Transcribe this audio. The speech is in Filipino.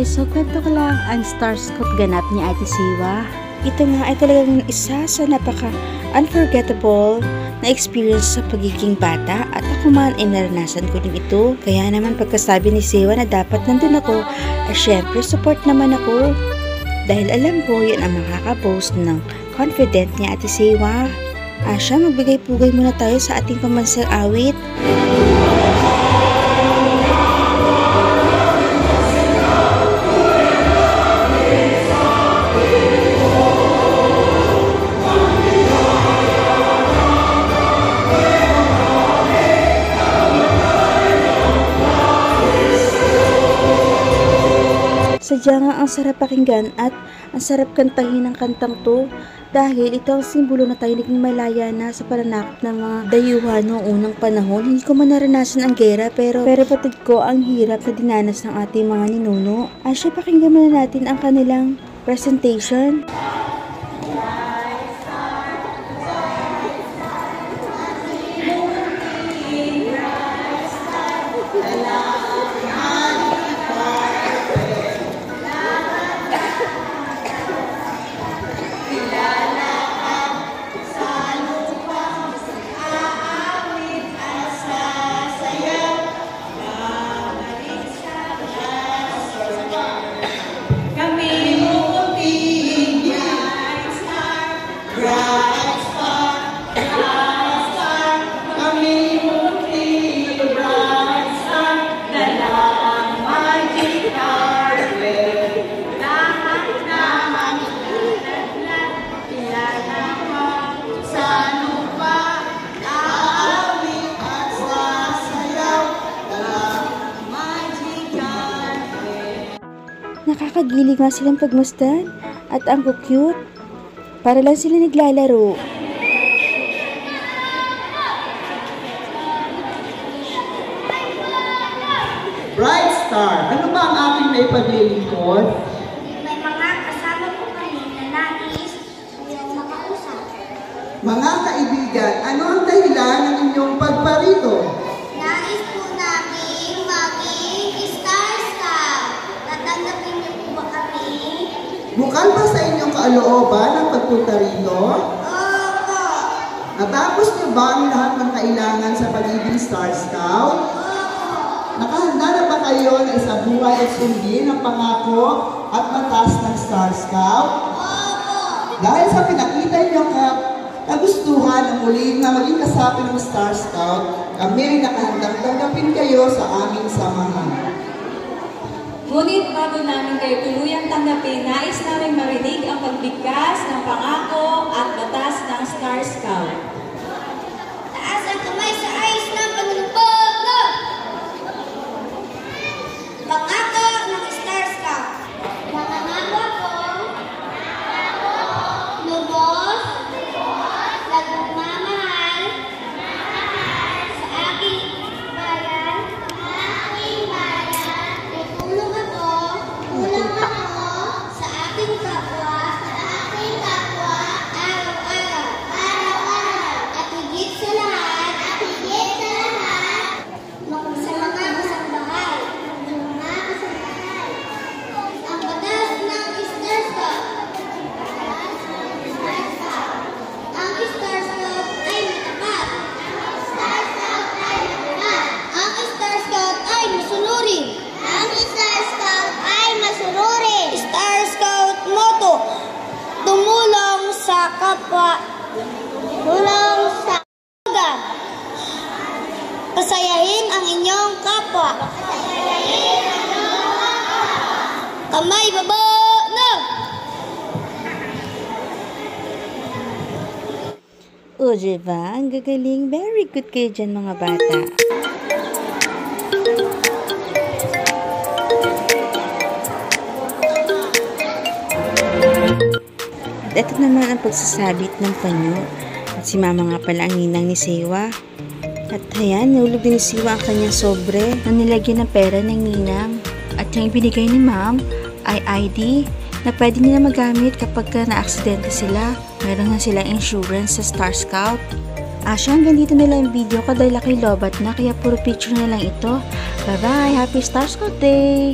guys, so kwento ko lang ang Star Scout ganap ni Ate Siwa. Ito nga ay talagang isa sa napaka-unforgettable na experience sa pagiging bata at ako man ay naranasan ko din ito. Kaya naman pagkasabi ni Siwa na dapat nandun ako, ay syempre support naman ako. Dahil alam ko yan ang makaka-boast ng confident ni Ate Siwa. Asya, magbigay-pugay muna tayo sa ating pambansang awit. Sadya nga ang sarap pakinggan at ang sarap kantahin ng kantang to dahil ito ang simbolo na tayo naging malaya na sa pananakop ng mga dayuhan noong unang panahon. Hindi ko man naranasan ang gera pero patid ko ang hirap na dinanas ng ating mga ninuno. Asya, pakinggan muna natin ang kanilang presentation. Nakakagilig nga silang pagmasdan at ang cute. Para lang sila naglalaro. Bright Star, ano ba ang ating maipaglilingkod? May mga kasama po kami na nais makausap. Mga kaibigan, ano ang dahilan ng inyong pagparito? Nais po namin maging Star Scout. Tatanggapin niyo po ba kami? Bukal ba sa inyong kalooban ang pagpunta rito? Opo. Natapos niyo ba ang lahat ng kailangan sa pagiging Star Scout? Opo. Nakahanda na ba kayo na isabuhay at sundin ang pangako at batas ng Star Scout? Opo. Dahil sa pinakita niyo kagustuhan na muli na maging kasapi ng Star Scout, kami ay nakahandang tanggapin kayo sa aming samahan. Ngunit bago namin kayo tuluyang tanggapin, nais namin marinig ang pagbigkas ng pangako at batas ng Star Scout. Taas ang kamay sa ayos ng panunumpono. Pangako ng Star Scout. Nangangako akong lubos, nagmamahal sa aking bayan. Tutulong ako sa aking kapwa, araw-araw. At higit sa lahat, sa mga kasambahay. Ang batas ng Star Scout. Ang Star Scout ay matapat. Ang Star Scout ay masunurin. Ang Star Scout ay masunurin. Star Scout motto: tumulong sa kapwa. Tulong sa kapwa. Kasayahin ang inyong kapwa. Kamay baba na! O, diba? Ang gagaling. Very good kayo dyan, mga bata. At ito naman ang pagsasabit ng panyo. At si mama nga pala ang ninang ni Siwa. At ayan, nahulog din ni Siwa ang kanyang sobre na nilagyan ng pera ng ninang. At yung ibinigay ni ma'am ay ID na pwede nila magamit kapag na-aksidente sila. Meron na silang insurance sa Star Scout. Asya, hanggang dito na lang yung video ko dahil ako'y lobat na kaya puro picture na lang ito. Bye bye! Happy Star Scout Day!